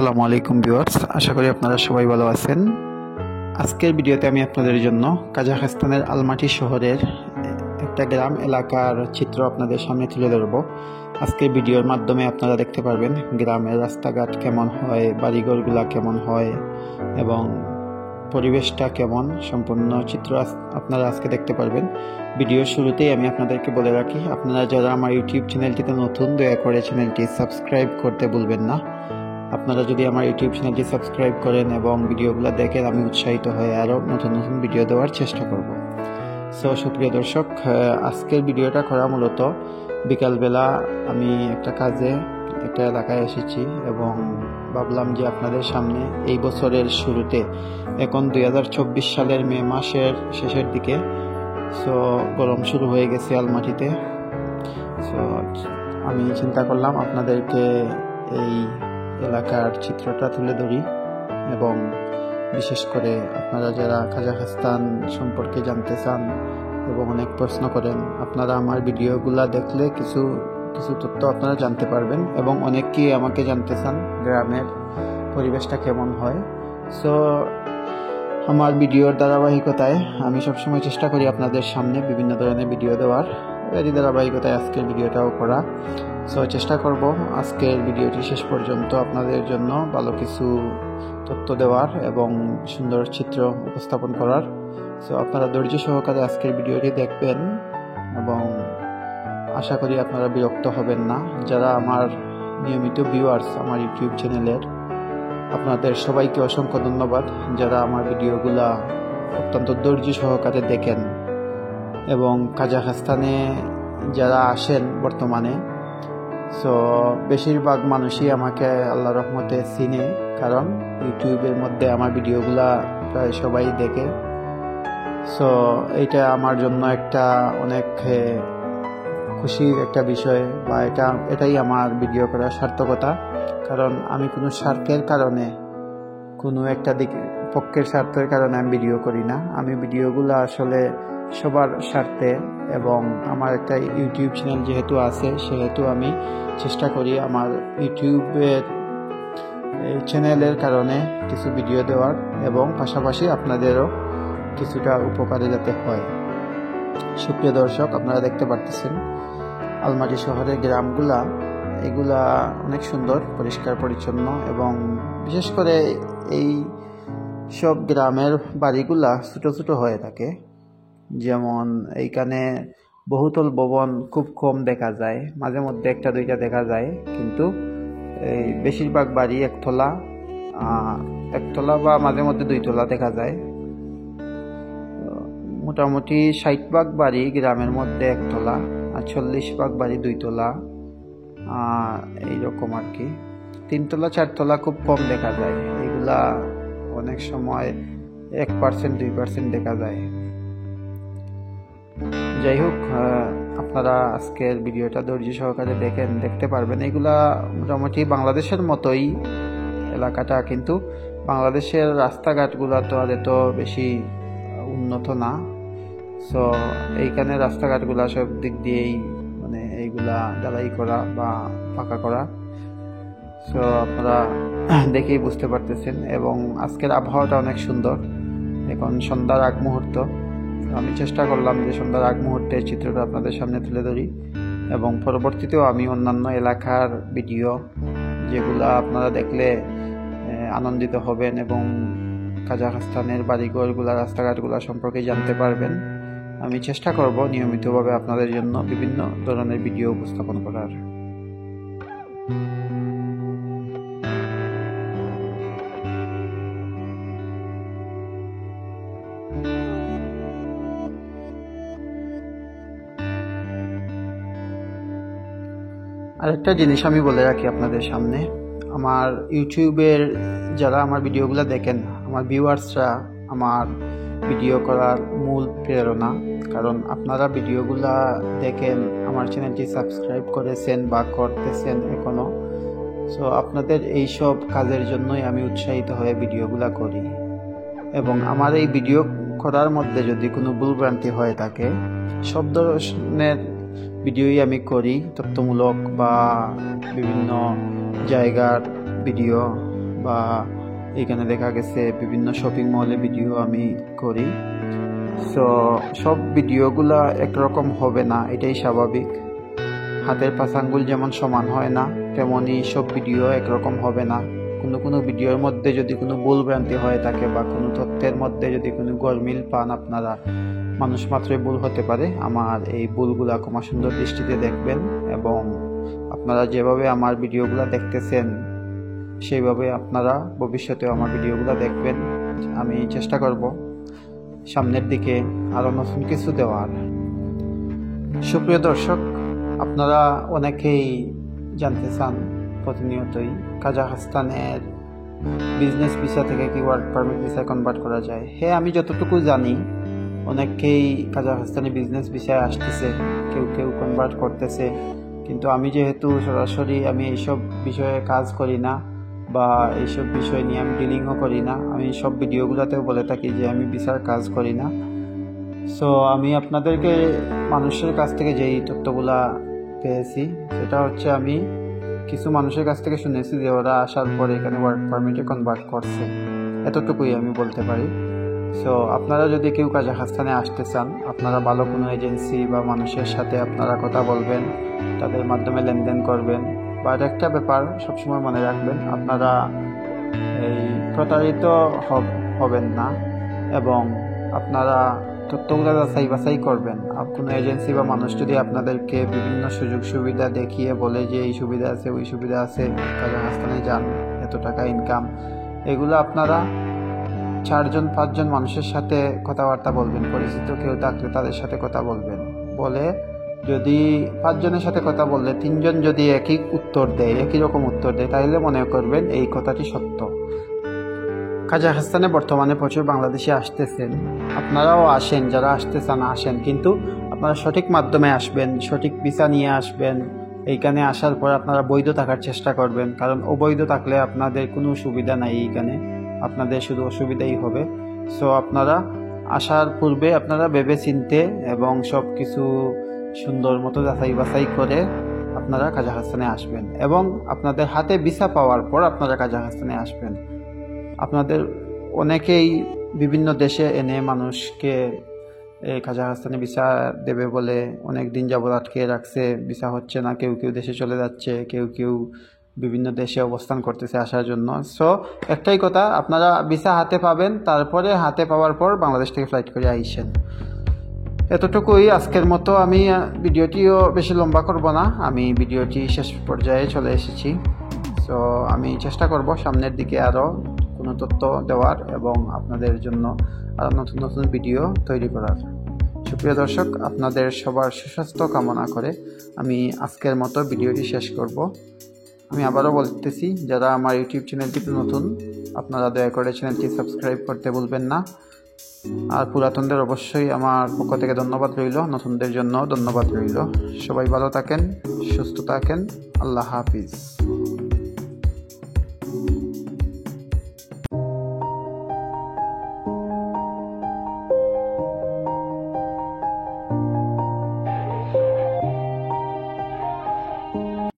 আসসালামু আলাইকুম ভিউয়ার্স, আশা করি আপনারা সবাই ভালো আছেন। আজকের ভিডিওতে আমি আপনাদের জন্য কাজাখস্তানের আলমাটি শহরের একটা গ্রাম এলাকার চিত্র আপনাদের সামনে তুলে ধরব। আজকের ভিডিওর মাধ্যমে আপনারা দেখতে পারবেন গ্রামের রাস্তাঘাট কেমন হয়, বাড়িঘরগুলা কেমন হয় এবং পরিবেশটা কেমন, সম্পূর্ণ চিত্র আপনারা আজকে দেখতে পারবেন। ভিডিওর শুরুতেই আমি আপনাদেরকে বলে রাখি, আপনারা যারা আমার ইউটিউব চ্যানেলটিতে নতুন, দয়া করে চ্যানেলটি সাবস্ক্রাইব করতে ভুলবেন না। আপনারা যদি আমার ইউটিউব চ্যানেলটি সাবস্ক্রাইব করেন এবং ভিডিওগুলো দেখেন, আমি উৎসাহিত হয়ে আরও নতুন নতুন ভিডিও দেওয়ার চেষ্টা করব। সো সুপ্রিয় দর্শক, আজকের ভিডিওটা করা মূলত বিকালবেলা আমি একটা কাজে একটা এলাকায় এসেছি এবং ভাবলাম যে আপনাদের সামনে এই বছরের শুরুতে, এখন 2024 সালের মে মাসের শেষের দিকে, সো গরম শুরু হয়ে গেছে আলমাটিতে। সো আমি চিন্তা করলাম আপনাদেরকে এই এলাকার চিত্রটা তুলে ধরি এবং বিশেষ করে আপনারা যারা কাজাখস্তান সম্পর্কে জানতে চান এবং অনেক প্রশ্ন করেন, আপনারা আমার ভিডিওগুলা দেখলে কিছু কিছু তথ্য আপনারা জানতে পারবেন এবং অনেকেই আমাকে জানতে চান গ্রামের পরিবেশটা কেমন হয়। সো আমার ভিডিওর ধারাবাহিকতায় আমি সবসময় চেষ্টা করি আপনাদের সামনে বিভিন্ন ধরনের ভিডিও দেওয়ার, এরই ধারাবাহিকতায় আজকের ভিডিওটাও করা। সো চেষ্টা করব আজকের ভিডিওটি শেষ পর্যন্ত আপনাদের জন্য ভালো কিছু তথ্য দেওয়ার এবং সুন্দর চিত্র উপস্থাপন করার। সো আপনারা ধৈর্য সহকারে আজকের ভিডিওটি দেখবেন এবং আশা করি আপনারা বিরক্ত হবেন না। যারা আমার নিয়মিত ভিউয়ার্স আমার ইউটিউব চ্যানেলের, আপনাদের সবাইকে অসংখ্য ধন্যবাদ যারা আমার ভিডিওগুলা অত্যন্ত ধৈর্য সহকারে দেখেন এবং কাজাখস্তানে যারা আসেন বর্তমানে। সো বেশিরভাগ মানুষই আমাকে আল্লাহর রহমতে চিনে, কারণ ইউটিউবের মধ্যে আমার ভিডিওগুলা প্রায় সবাই দেখে। সো এইটা আমার জন্য একটা অনেক খুশির একটা বিষয়, বা এটাই আমার ভিডিও করার সার্থকতা। কারণ আমি কোনো স্বার্থের কারণে, কোনো একটা পক্ষের স্বার্থের কারণে আমি ভিডিও করি না। আমি ভিডিওগুলো আসলে সবার স্বার্থে, এবং আমার একটা ইউটিউব চ্যানেল যেহেতু আছে, সেহেতু আমি চেষ্টা করি আমার ইউটিউবের চ্যানেলের কারণে কিছু ভিডিও দেওয়ার এবং পাশাপাশি আপনাদেরও কিছুটা উপকারে যাতে হয়। সুপ্রিয় দর্শক, আপনারা দেখতে পারতেছেন আলমাটি শহরের গ্রামগুলা, এগুলা অনেক সুন্দর, পরিষ্কার পরিচ্ছন্ন, এবং বিশেষ করে এই সব গ্রামের বাড়িগুলা ছোট ছোট হয়ে থাকে। যেমন এইখানে বহুতল ভবন খুব কম দেখা যায়, মাঝে মধ্যে একটা দুইটা দেখা যায়, কিন্তু এই বেশিরভাগ বাড়ি একতলা বা মাঝে মধ্যে দুইতলা দেখা যায়। মোটামুটি 60% বাড়ি গ্রামের মধ্যে একতলা আর 40% বাড়ি দুইতলা, এইরকম আর কি। 3তলা 4তলা খুব কম দেখা যায়, এগুলা অনেক সময় 1% 2% দেখা যায়। যাই হোক, আপনারা আজকের ভিডিওটা ধৈর্য সহকারে দেখতে পারবেন। এগুলা মোটামুটি বাংলাদেশের মতোই এলাকাটা, কিন্তু বাংলাদেশের রাস্তাঘাটগুলো তো আর এত বেশি উন্নত না। সো এইখানে রাস্তাঘাটগুলা সব দিক দিয়েই মানে এইগুলা ঢালাই করা বা পাকা করা। সো আপনারা দেখেই বুঝতে পারতেছেন, এবং আজকের আবহাওয়াটা অনেক সুন্দর। এখন সন্ধ্যার আগ মুহূর্ত, আমি চেষ্টা করলাম যে সন্ধ্যার আগ মুহূর্তের চিত্রটা আপনাদের সামনে তুলে ধরি, এবং পরবর্তীতেও আমি অন্যান্য এলাকার ভিডিও যেগুলো আপনারা দেখলে আনন্দিত হবেন এবং কাজাখস্তানের বাড়িঘরগুলা, রাস্তাঘাটগুলা সম্পর্কে জানতে পারবেন। আমি চেষ্টা করব নিয়মিতভাবে আপনাদের জন্য বিভিন্ন ধরনের ভিডিও উপস্থাপন করার। আরেকটা জিনিস আমি বলে রাখি আপনাদের সামনে, আমার ইউটিউবের যারা আমার ভিডিওগুলো দেখেন, আমার ভিউয়ার্সরা আমার ভিডিও করার মূল প্রেরণা। কারণ আপনারা ভিডিওগুলা দেখেন, আমার চ্যানেলটি সাবস্ক্রাইব করেছেন বা করতেছেন এখনও। সো আপনাদের এইসব কাজের জন্যই আমি উৎসাহিত হয়ে ভিডিওগুলা করি, এবং আমার এই ভিডিও করার মধ্যে যদি কোনো ভুলভ্রান্তি হয়ে থাকে, সব ধরনের ভিডিওই আমি করি, তথ্যমূলক বা বিভিন্ন জায়গার ভিডিও বা এখানে দেখা গেছে বিভিন্ন শপিং মলে ভিডিও আমি করি। সো সব ভিডিওগুলা একরকম হবে না, এটাই স্বাভাবিক। হাতের পাঁচ আঙ্গুল যেমন সমান হয় না, তেমনই সব ভিডিও একরকম হবে না। কোনো ভিডিওর মধ্যে যদি কোনো ভুল ভ্রান্তি হয়ে থাকে বা কোনো তথ্যের মধ্যে যদি কোনো গরমিল পান আপনারা, মানুষ মাত্রই ভুল হতে পারে। আমার এই ভুলগুলা ক্ষমা সুন্দর দৃষ্টিতে দেখবেন এবং আপনারা যেভাবে আমার ভিডিওগুলো দেখতেছেন সেইভাবে আপনারা ভবিষ্যতেও আমার ভিডিওগুলো দেখবেন। আমি চেষ্টা করব সামনের দিকে আরও নতুন কিছু দেওয়ার। সুপ্রিয় দর্শক, আপনারা অনেকেই জানতে চান প্রতিনিয়তই কাজাখস্তানের বিজনেস ভিসা থেকে কি ওয়ার্ক পারমিট ভিসায় কনভার্ট করা যায়। হ্যাঁ, আমি যতটুকু জানি অনেকেই কাজাখস্তানে বিজনেস ভিসায় আসতেছে, কেউ কনভার্ট করতেছে। কিন্তু আমি যেহেতু সরাসরি আমি এইসব বিষয়ে কাজ করি না বা এইসব বিষয় নিয়ে আমি ডিলিংও করি না, আমি সব ভিডিওগুলোতেও বলে থাকি যে আমি ভিসার কাজ করি না। সো আমি আপনাদেরকে মানুষের কাছ থেকে যেই তথ্যগুলা পেয়েছি সেটা হচ্ছে আমি কিছু মানুষের কাছ থেকে শুনেছি যে ওরা আসার পরে এখানে ওয়ার্ক পারমিটে কনভার্ট করছে, এতটুকুই আমি বলতে পারি। সো আপনারা যদি কেউ কাজাখস্তানে আসতে চান, আপনারা ভালো কোনো এজেন্সি বা মানুষের সাথে আপনারা কথা বলবেন, তাদের মাধ্যমে লেনদেন করবেন। বা একটা ব্যাপার সবসময় মনে রাখবেন, আপনারা এই প্রতারিত হবেন না এবং আপনারা তথ্যগুলো যাচাই বাছাই করবেন। কোনো এজেন্সি বা মানুষ যদি আপনাদেরকে বিভিন্ন সুযোগ সুবিধা দেখিয়ে বলে যে এই সুবিধা আছে ওই সুবিধা আছে, কাজাখস্তানে যান, এত টাকা ইনকাম, এগুলো আপনারা 4-5জন মানুষের সাথে কথাবার্তা বলবেন, পরিচিত কেউ থাকলে তাদের সাথে কথা বলবেন। বলে যদি 5 জনের সাথে কথা বললে 3 জন যদি একই রকম উত্তর দেয় তাহলে মনে করবেন এই কথাটি সত্য। কাজাখস্তানে বর্তমানে প্রচুর বাংলাদেশি আসতেছেন, আপনারাও আসেন, যারা আসতে চান আসেন, কিন্তু আপনারা সঠিক মাধ্যমে আসবেন, সঠিক ভিসা নিয়ে আসবেন। এইখানে আসার পর আপনারা বৈধ থাকার চেষ্টা করবেন, কারণ অবৈধ থাকলে আপনাদের কোনো সুবিধা নাই, এইখানে আপনাদের শুধু অসুবিধাই হবে। সো আপনারা আসার পূর্বে আপনারা ভেবে চিনতে এবং সব কিছু সুন্দর মতো যাচাই বাছাই করে আপনারা কাজাখস্তানে আসবেন এবং আপনাদের হাতে ভিসা পাওয়ার পর আপনারা কাজাখস্তানে আসবেন। আপনাদের অনেকেই বিভিন্ন দেশে এনে মানুষকে কাজাখস্তানে ভিসা দেবে বলে অনেক দিন যাবত আটকে রাখছে, ভিসা হচ্ছে না, কেউ দেশে চলে যাচ্ছে, কেউ বিভিন্ন দেশে অবস্থান করতেছে আসার জন্য। সো একটাই কথা, আপনারা ভিসা হাতে পাবেন, তারপরে হাতে পাওয়ার পর বাংলাদেশ থেকে ফ্লাইট করে আইসেন। এতটুকুই আজকের মতো। আমি ভিডিওটিও বেশি লম্বা করব না, আমি ভিডিওটি শেষ পর্যায়ে চলে এসেছি। সো আমি চেষ্টা করব সামনের দিকে আরও কোনো তথ্য দেওয়ার এবং আপনাদের জন্য আরও নতুন ভিডিও তৈরি করার। সুপ্রিয় দর্শক, আপনাদের সবার সুস্বাস্থ্য কামনা করে আমি আজকের মতো ভিডিওটি শেষ করব। আমি আবারও বলতেছি, যারা আমার ইউটিউব চ্যানেলটিতে নতুন, আপনারা দয়া করে চ্যানেলটি সাবস্ক্রাইব করতে ভুলবেন না। আর পুরাতনদের অবশ্যই আমার পক্ষ থেকে ধন্যবাদ রইল, নতুনদের জন্য ধন্যবাদ রইল। সবাই ভালো থাকেন, সুস্থ থাকেন। আল্লাহ হাফিজ।